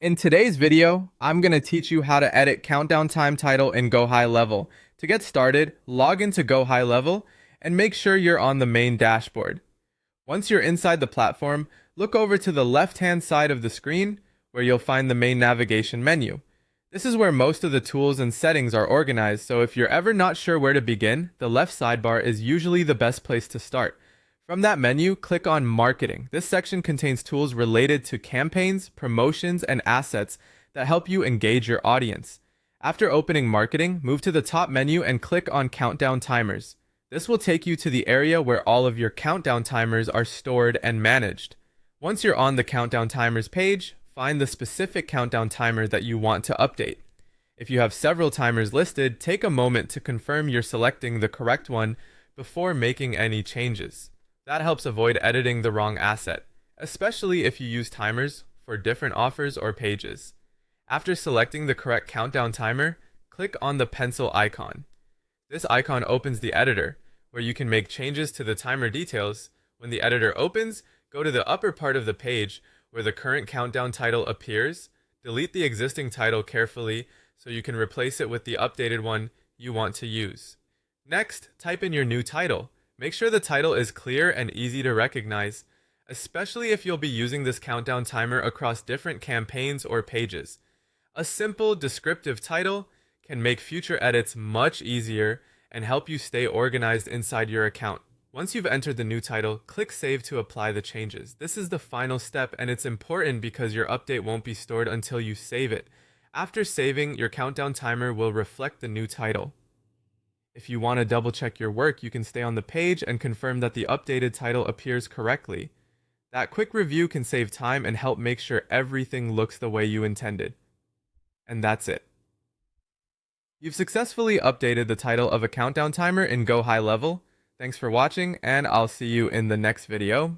In today's video, I'm going to teach you how to edit countdown time title in Gohighlevel. To get started, log into Gohighlevel and make sure you're on the main dashboard. Once you're inside the platform, look over to the left-hand side of the screen where you'll find the main navigation menu. This is where most of the tools and settings are organized, so if you're ever not sure where to begin, the left sidebar is usually the best place to start. From that menu, click on Marketing. This section contains tools related to campaigns, promotions, and assets that help you engage your audience. After opening Marketing, move to the top menu and click on Countdown Timers. This will take you to the area where all of your countdown timers are stored and managed. Once you're on the Countdown Timers page, find the specific countdown timer that you want to update. If you have several timers listed, take a moment to confirm you're selecting the correct one before making any changes. That helps avoid editing the wrong asset, especially if you use timers for different offers or pages. After selecting the correct countdown timer, click on the pencil icon. This icon opens the editor, where you can make changes to the timer details. When the editor opens, go to the upper part of the page where the current countdown title appears. Delete the existing title carefully so you can replace it with the updated one you want to use. Next, type in your new title. Make sure the title is clear and easy to recognize, especially if you'll be using this countdown timer across different campaigns or pages. A simple, descriptive title can make future edits much easier and help you stay organized inside your account. Once you've entered the new title, click Save to apply the changes. This is the final step, and it's important because your update won't be stored until you save it. After saving, your countdown timer will reflect the new title. If you want to double check your work, you can stay on the page and confirm that the updated title appears correctly. That quick review can save time and help make sure everything looks the way you intended. And that's it. You've successfully updated the title of a countdown timer in Gohighlevel. Thanks for watching, and I'll see you in the next video.